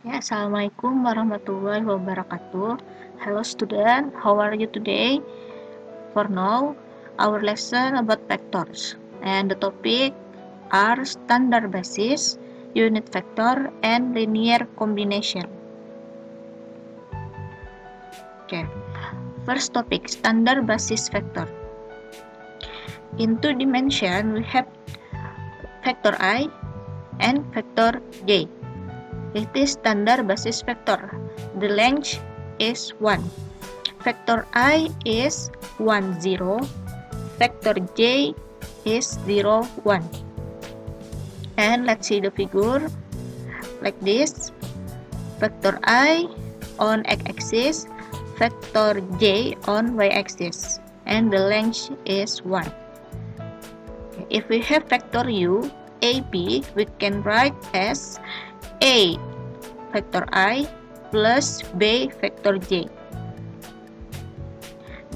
Ya, Assalamualaikum warahmatullahi wabarakatuh. Hello student, how are you today? For now, our lesson about vectors and the topic are standard basis, unit vector, and linear combination. Okay, first topic, standard basis vector. In two dimension, we have vector I and vector J. It is standard basis vector. The length is 1. Vector I is 1, 0. Vector J is 0, 1. And let's see the figure like this. Vector I on x-axis, vector J on y-axis. And the length is 1. If we have vector U, AB, we can write as A vector I plus B vector J.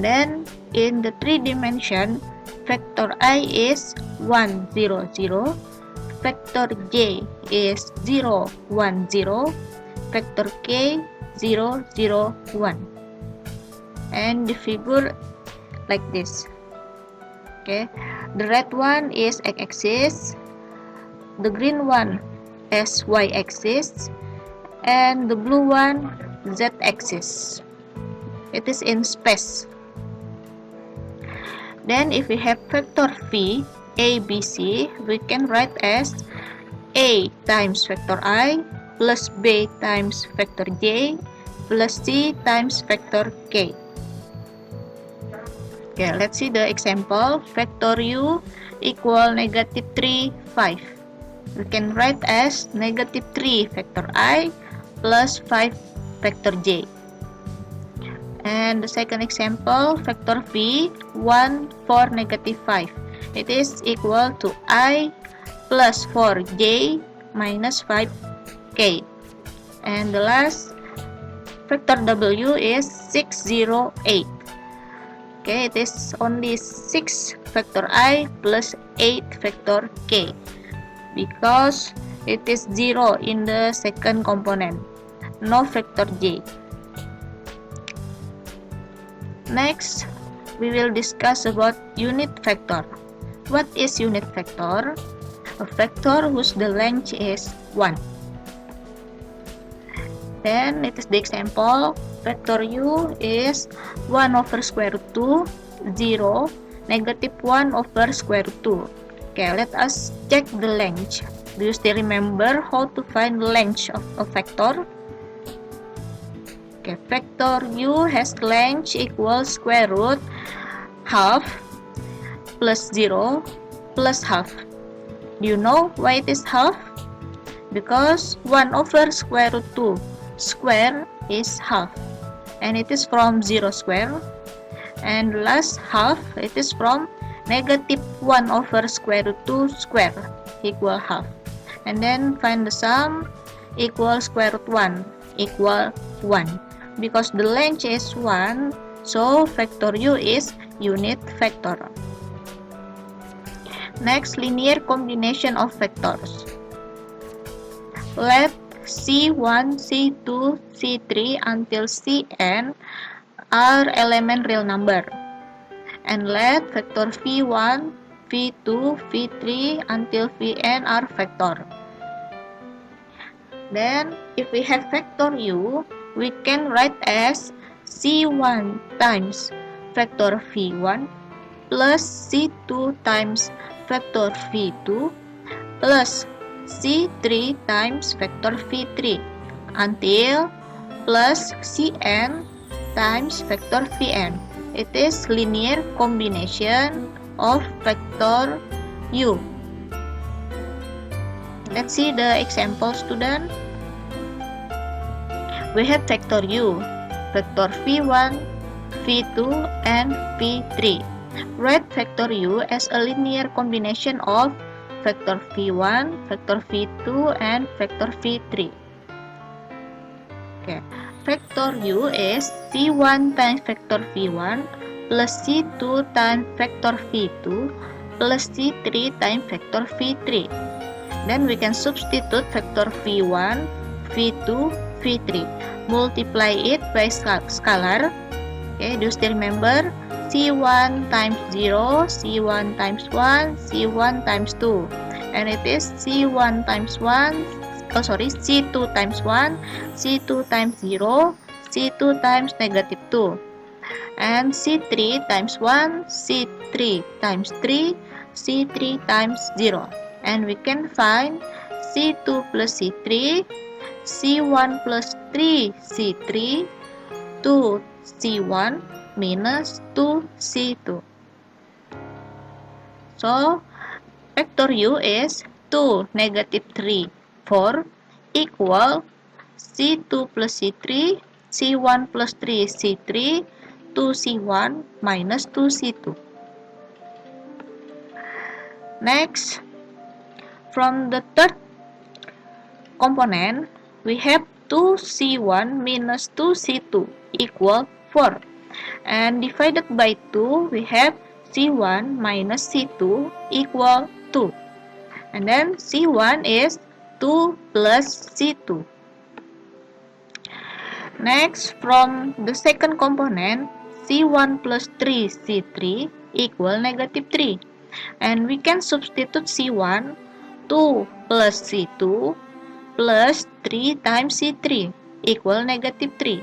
Then in the three dimension, vector I is 1, 0, 0. Vector J is 0, 1, 0. Vector K 0, 0, 1. And the figure like this. Okay, the red one is x-axis, the green one is y-axis, and the blue one z-axis. It is in space. Then if we have vector V, A, B, C, we can write as A times vector I plus B times vector J plus C times vector K. Okay, let's see the example. Vector U equal negative 3, 5. We can write as negative 3 vector I plus 5 vector J. And the second example, vector V, 1, 4, negative 5. It is equal to I plus 4J minus 5K. And the last, vector W is 6, 0, 8. Okay, it is only 6 vector I plus 8 vector K, because it is 0 in the second component, no vector J. Next, we will discuss about unit vector. What is unit vector? A vector whose the length is 1. Then it is the example. Vector U is 1 over square root 2, 0, negative 1 over square root 2. Okay, let us check the length. Do you still remember how to find the length of a vector? Okay, vector U has length equals square root half plus 0 plus half. Do you know why it is half? Because 1 over square root 2 square is half, and it is from 0 square, and last half it is from negative 1 over square root 2 square equal half, and then find the sum equal square root 1 equal 1. Because the length is 1, so vector U is unit vector. Next, linear combination of vectors. Let C1, C2, C3 until Cn are element real number, and let vector V1, V2, V3 until Vn are vector. Then if we have vector U, we can write as C1 times vector V1 plus C2 times vector V2 plus C3 times vector V3 until plus Cn times vector Vn. It is linear combination of vector U. Let's see the example, student. We have vector U, vector V1, V2, and V3. Write vector U as a linear combination of vector V1, vector V2, and vector V3. Okay, vector U is C1 times vector V1 plus C2 times vector V2 plus C3 times vector V3. Then we can substitute vector V1, V2, V3. Multiply it by scalar. Okay, do you still remember? C1 times 0, C1 times 1, C1 times 2. And it is C1 times 1, C2 times 1, C2 times 0, C2 times negative 2. And C3 times 1, C3 times 3, C3 times 0. And we can find C2 plus C3, C1 plus 3, C3, 2 C1 minus 2 C2. So, vector U is 2, negative 3, 4 equal C2 plus C3, C1 plus 3, C3, 2C1 minus 2C2. Next, from the third component, we have 2C1 minus 2C2 equal 4. And divided by 2, we have C1 minus C2 equal 2. And then C1 is 2 plus C2. Next, from the second component, C1 plus 3 C3 equal negative 3. And we can substitute C1, 2 plus C2 plus 3 times C3 equal negative 3.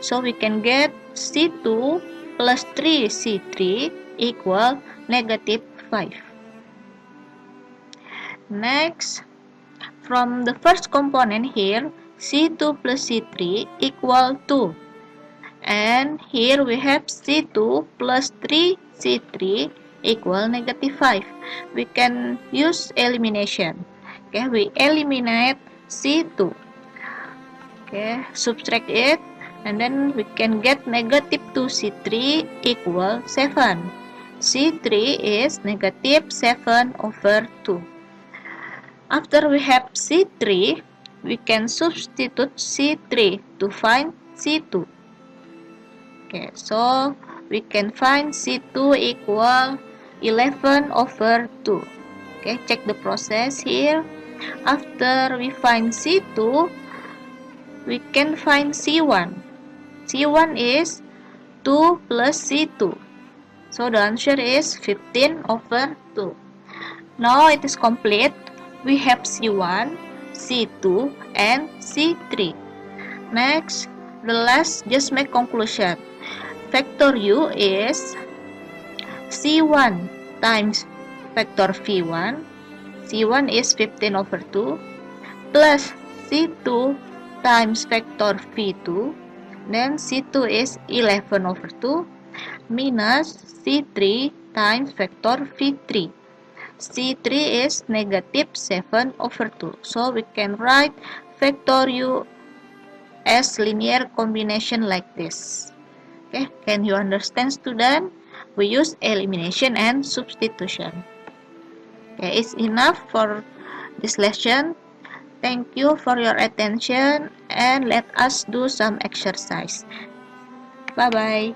So we can get C2 plus 3 C3 equal negative 5. Next, from the first component here, C2 plus C3 equal 2. And here we have C2 plus 3 C3 equal negative 5. We can use elimination. Okay, we eliminate C2. Okay, subtract it. And then we can get negative 2C3 equal 7. C3 is negative 7 over 2. After we have C3, we can substitute C3 to find C2. Okay, so we can find C2 equal 11 over 2. Okay, check the process here. After we find C2, we can find C1. C1 is 2 plus C2. So the answer is 15 over 2. Now it is complete. We have C1, C2, and C3. Next, the last, just make conclusion. Vector U is C1 times vector V1. C1 is 15 over 2 plus C2 times vector V2. Then C2 is 11 over 2 minus C3 times vector V3. C3 is negative 7 over 2. So we can write vector U as linear combination like this. Okay, can you understand, student? We use elimination and substitution. Okay, it's enough for this lesson. Thank you for your attention and let us do some exercise. Bye-bye.